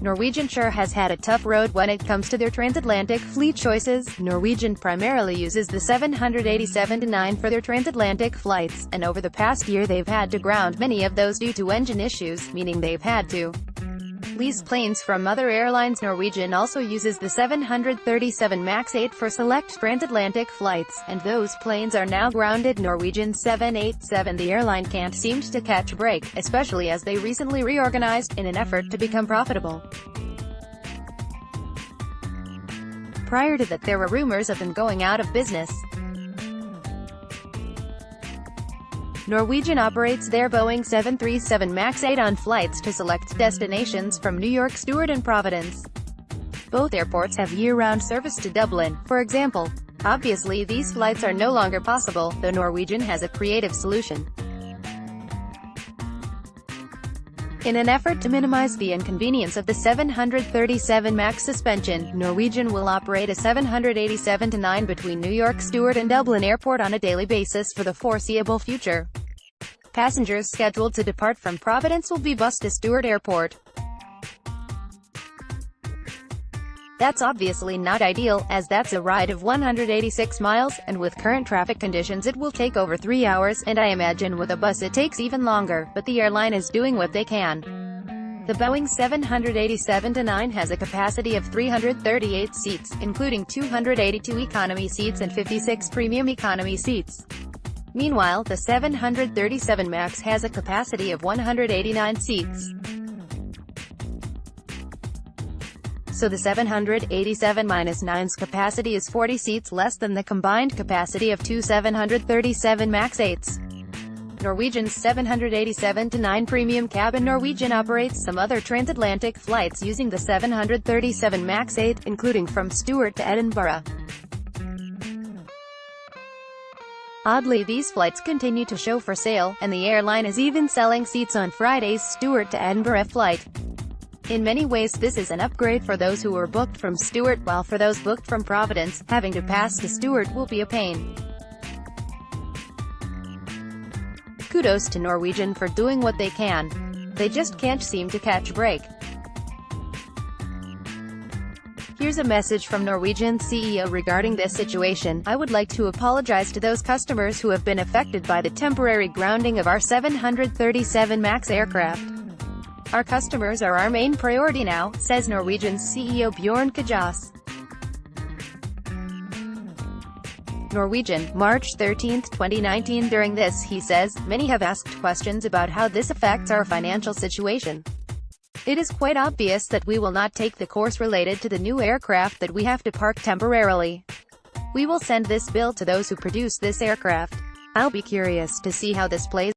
Norwegian sure has had a tough road when it comes to their transatlantic fleet choices. Norwegian primarily uses the 787-9 for their transatlantic flights, and over the past year they've had to ground many of those due to engine issues, meaning they've had to lease planes from other airlines. Norwegian also uses the 737 MAX 8 for select transatlantic flights, and those planes are now grounded. Norwegian's 787, the airline, can't seem to catch a break, especially as they recently reorganized, in an effort to become profitable. Prior to that, there were rumors of them going out of business. Norwegian operates their Boeing 737 MAX 8 on flights to select destinations from New York, Stewart and Providence. Both airports have year-round service to Dublin, for example. Obviously these flights are no longer possible, though Norwegian has a creative solution. In an effort to minimize the inconvenience of the 737 MAX suspension, Norwegian will operate a 787-9 between New York, Stewart and Dublin Airport on a daily basis for the foreseeable future. Passengers scheduled to depart from Providence will be bused to Stewart Airport. That's obviously not ideal, as that's a ride of 186 miles, and with current traffic conditions it will take over 3 hours, and I imagine with a bus it takes even longer, but the airline is doing what they can. The Boeing 787-9 has a capacity of 338 seats, including 282 economy seats and 56 premium economy seats. Meanwhile, the 737 MAX has a capacity of 189 seats. So the 787-9's capacity is 40 seats less than the combined capacity of two 737 MAX 8s. Norwegian's 787-9 premium cabin. Norwegian operates some other transatlantic flights using the 737 MAX 8, including from Stewart to Edinburgh. Oddly, these flights continue to show for sale, and the airline is even selling seats on Friday's Stewart to Edinburgh flight. In many ways this is an upgrade for those who were booked from Stewart, while for those booked from Providence, having to pass to Stewart will be a pain. Kudos to Norwegian for doing what they can. They just can't seem to catch a break. Here's a message from Norwegian CEO regarding this situation. I would like to apologize to those customers who have been affected by the temporary grounding of our 737 MAX aircraft. Our customers are our main priority now, says Norwegian's CEO Bjørn Kjos. Norwegian, March 13, 2019. During this, he says, many have asked questions about how this affects our financial situation. It is quite obvious that we will not take the course related to the new aircraft that we have to park temporarily. We will send this bill to those who produce this aircraft. I'll be curious to see how this plays